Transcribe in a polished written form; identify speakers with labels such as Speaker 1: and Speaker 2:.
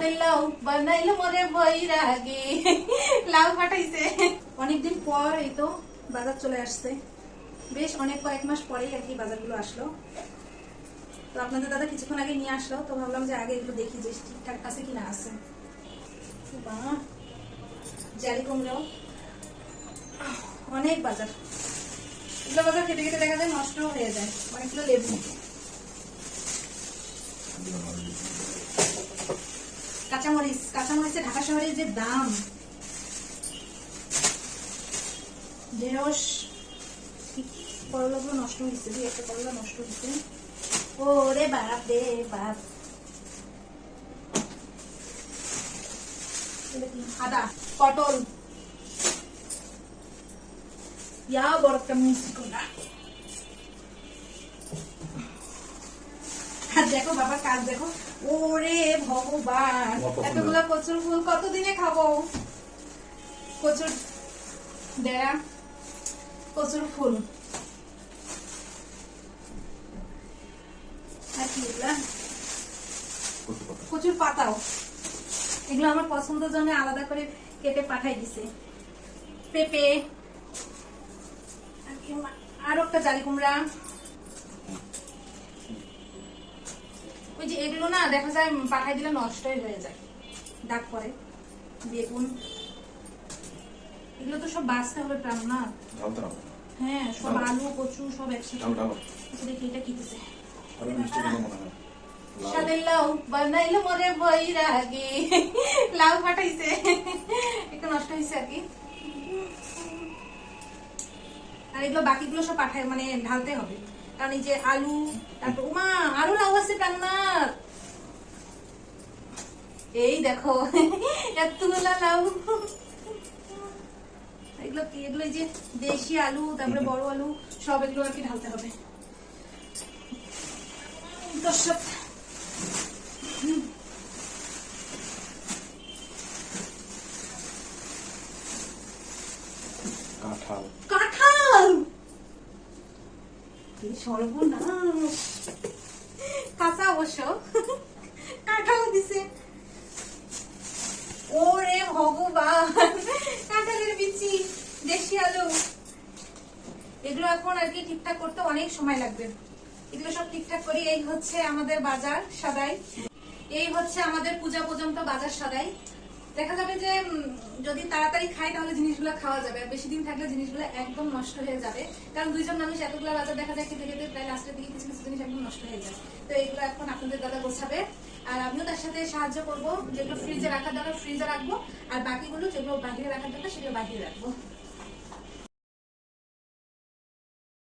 Speaker 1: সাদের লাউ বানাইলো মরে বৈরাগে লাউ ফাটাইছে। অনেকদিন পর এই তো বাজার চলে আসছে, বেশ অনেক কয়েক মাস পরেই আর কি বাজারগুলো আসলো। তো আপনাদের দাদা কিছুক্ষণ আগে নিয়ে আসলো, তো ভাবলাম যে আগে এগুলো দেখি যে ঠিকঠাক আছে কিনা আছে। জালি কুমড়ো, অনেক বাজার। এগুলো বাজার খেতে খেতে দেখা যায় নষ্ট হয়ে যায়। অনেকগুলো লেবু, কাঁচামরিচ, কাঁচামরিচের ঢাকা শহরে যে দাম, ঢেঁড়স, করলাগুলো নষ্ট হয়েছে, দুই একটা করলা নষ্ট হয়েছে। ও রে বাপ রে বাপ। আদা, পটল, ইয়া বড় একটা মিষ্টি কুমড়া। আর দেখো বাবা কাজ দেখো, ওরে ভগবান, এতগুলা কচুর ফুল কতদিনে খাবো? কচুর দেয়া, কচুর ফুল, আর কি এগুলা? কচুর পাতাও। এগুলো আমার পছন্দের জন্য আলাদা করে কেটে পাঠাই দিছে। পেঁপে, আর একটা জালি কুমড়া। ওই যে এগুলো না দেখা যায় পাঠাই দিলে নষ্টই হয়ে যায়, দাগ পরে। বেগুন, এগুলো তো সব বাঁচতে হবে প্রাণ না। হ্যাঁ, সব আলু কচু সব একসাথে। দেখি এটা কি দিছে। সাদের লাউ বানাইলো মরে বৈরাগে লাউ ফাটাইছে, একটু নষ্ট হয়েছে আর কি। আর এগুলো বাকিগুলো সব পাঠায় মানে ঢালতে হবে, কারণ এই যে আলু, তারপর উমা আরো লাউ আছে রান্নার। এই দেখো এতগুলা লাউ। এগুলো কি? এগুলো এই যে দেশি আলু, তারপরে বড় আলু, সব এগুলো আর কি ঢালতে হবে। দর্শক
Speaker 2: কাঁঠাল,
Speaker 1: কাঁঠাল, কি সর্বনাশ। কাঁচা অবশ্য, কাঁঠাল দিছে। ওরে ভগবান, কাঁঠালের বিচি, দেশি আলু। এগুলো এখন আর কি ঠিকঠাক করতে অনেক সময় লাগবে। এগুলো সব ঠিকঠাক করি। এই হচ্ছে আমাদের বাজার সদাই, এই হচ্ছে আমাদের পূজা পর্যন্ত বাজার সদাই। দেখা যাবে যে যদি তাড়াতাড়ি খাই তাহলে জিনিসগুলো খাওয়া যাবে, আর বেশি দিন থাকলে জিনিসগুলো একদম নষ্ট হয়ে যাবে। কারণ দুইজন মানুষ এতগুলো বাজার দেখা যায় খেতে খেতে প্রায় লাস্টের দিকে কিছু কিছু জিনিস একদম নষ্ট হয়ে যায়। তো এগুলো এখন আপনাদের দাদা গোছাবে, আর আমিও তার সাথে সাহায্য করবো। যেগুলো ফ্রিজে রাখার দরকার ফ্রিজে রাখবো, আর বাকিগুলো যেগুলো বাহিরে রাখার দরকার সেগুলো বাহিরে রাখবো।